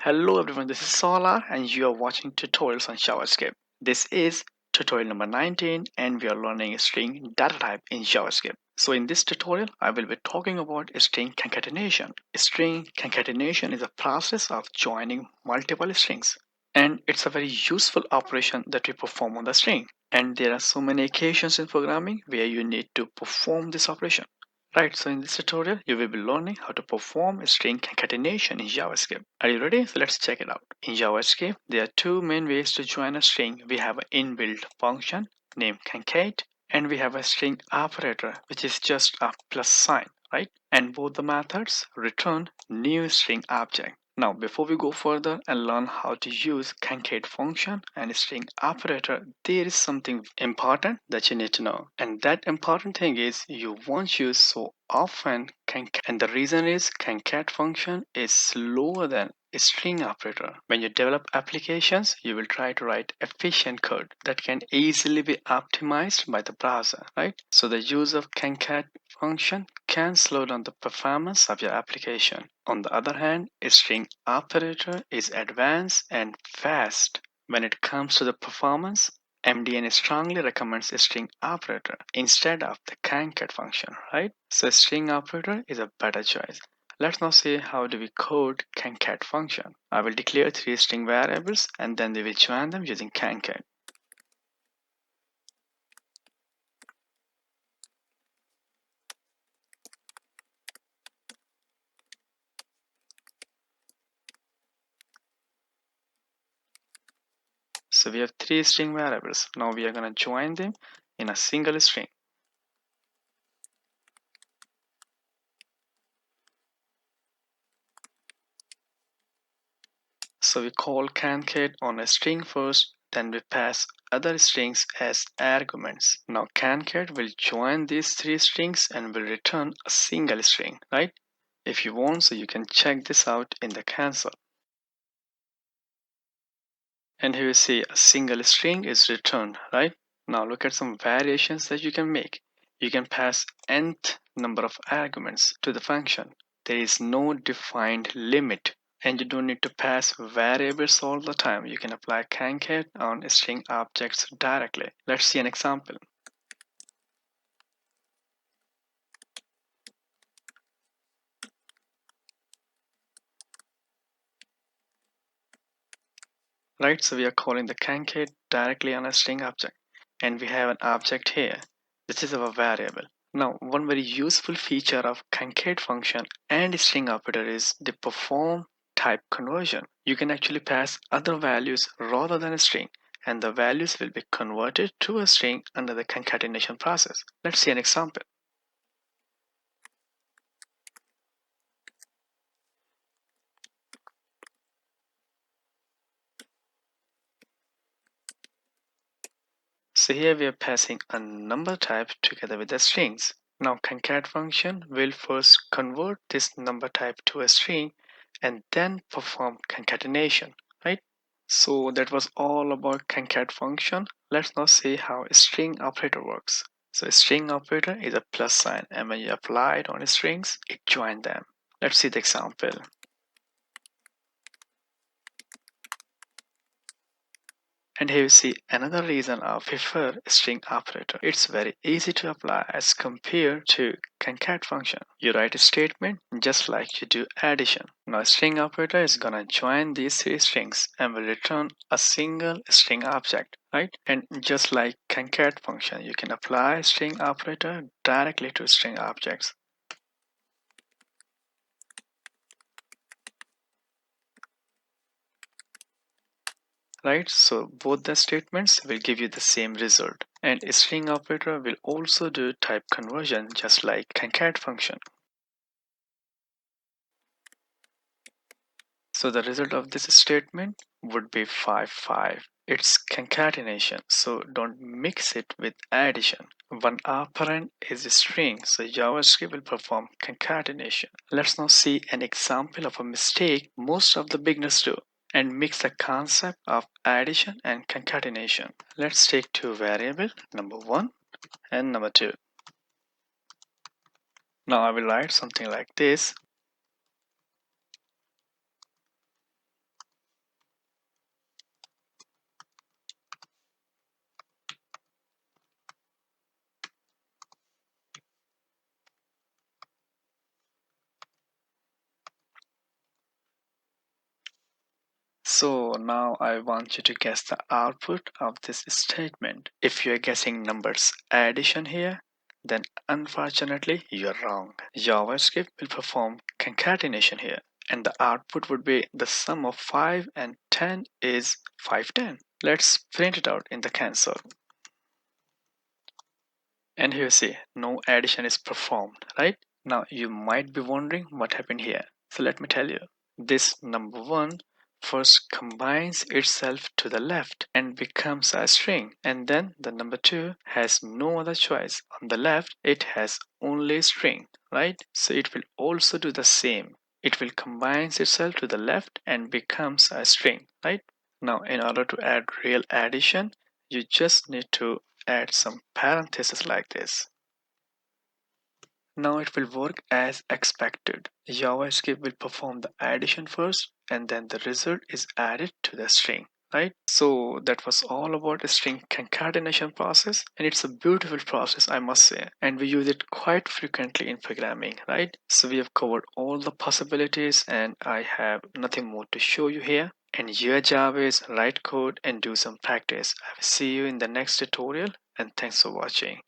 Hello everyone, this is Sala and you are watching tutorials on JavaScript. This is tutorial number 19 and we are learning string data type in JavaScript. So in this tutorial, I will be talking about string concatenation. String concatenation is a process of joining multiple strings and it's a very useful operation that we perform on the string. And there are so many occasions in programming where you need to perform this operation. Right, so in this tutorial, you will be learning how to perform string concatenation in JavaScript. Are you ready? So let's check it out. In JavaScript, there are two main ways to join a string. We have an inbuilt function named concat, and we have a string operator, which is just a plus sign, right? And both the methods return new string object. Now, before we go further and learn how to use concat function and string operator, there is something important that you need to know. And that important thing is you won't use so often concat. And the reason is concat function is slower than a string operator. When you develop applications, you will try to write efficient code that can easily be optimized by the browser, right? So the use of concat function can slow down the performance of your application. On the other hand, a string operator is advanced and fast. When it comes to the performance, MDN strongly recommends a string operator instead of the concat function, right? So string operator is a better choice. Let's now see how do we code concat function. I will declare three string variables and then we will join them using concat. So we have three string variables. Now we are going to join them in a single string. So we call concat on a string first, then we pass other strings as arguments. Now concat will join these three strings and will return a single string, right? If you want, so you can check this out in the console. And here you see a single string is returned, right? Now look at some variations that you can make. You can pass nth number of arguments to the function. There is no defined limit and you don't need to pass variables all the time. You can apply concat on string objects directly. Let's see an example. Right, so we are calling the concat directly on a string object and we have an object here. This is our variable. Now, one very useful feature of concat function and string operator is the perform type conversion. You can actually pass other values rather than a string, and the values will be converted to a string under the concatenation process. Let's see an example. So here we are passing a number type together with the strings. Now concat function will first convert this number type to a string and then perform concatenation, right? So that was all about concat function. Let's now see how a string operator works. So a string operator is a plus sign and when you apply it on strings, it joins them. Let's see the example. And here you see another reason I prefer string operator. It's very easy to apply as compared to concat function. You write a statement just like you do addition. Now string operator is gonna join these three strings and will return a single string object, right? And just like concat function, you can apply string operator directly to string objects. Right, so both the statements will give you the same result, and a string operator will also do type conversion just like concat function. So the result of this statement would be 5 5. It's concatenation, so don't mix it with addition. One operand is a string, so JavaScript will perform concatenation. Let's now see an example of a mistake most of the beginners do and mix the concept of addition and concatenation. Let's take two variables, number 1 and number 2. Now I will write something like this. So now I want you to guess the output of this statement. If you're guessing numbers addition here, then unfortunately you're wrong. JavaScript will perform concatenation here, and the output would be the sum of 5 and 10 is 510. Let's print it out in the console. And here you see no addition is performed, right? Now you might be wondering what happened here. So let me tell you. This number 1 first combines itself to the left and becomes a string, and then the number 2 has no other choice. On the left it has only string, right? So it will also do the same. It will combine itself to the left and becomes a string, right? Now in order to add real addition, you just need to add some parentheses like this. Now it will work as expected. JavaScript will perform the addition first and then the result is added to the string, right? So that was all about the string concatenation process, and it's a beautiful process, I must say, and we use it quite frequently in programming, right? So we have covered all the possibilities and I have nothing more to show you here. And your job is write code and do some practice. I will see you in the next tutorial, and thanks for watching.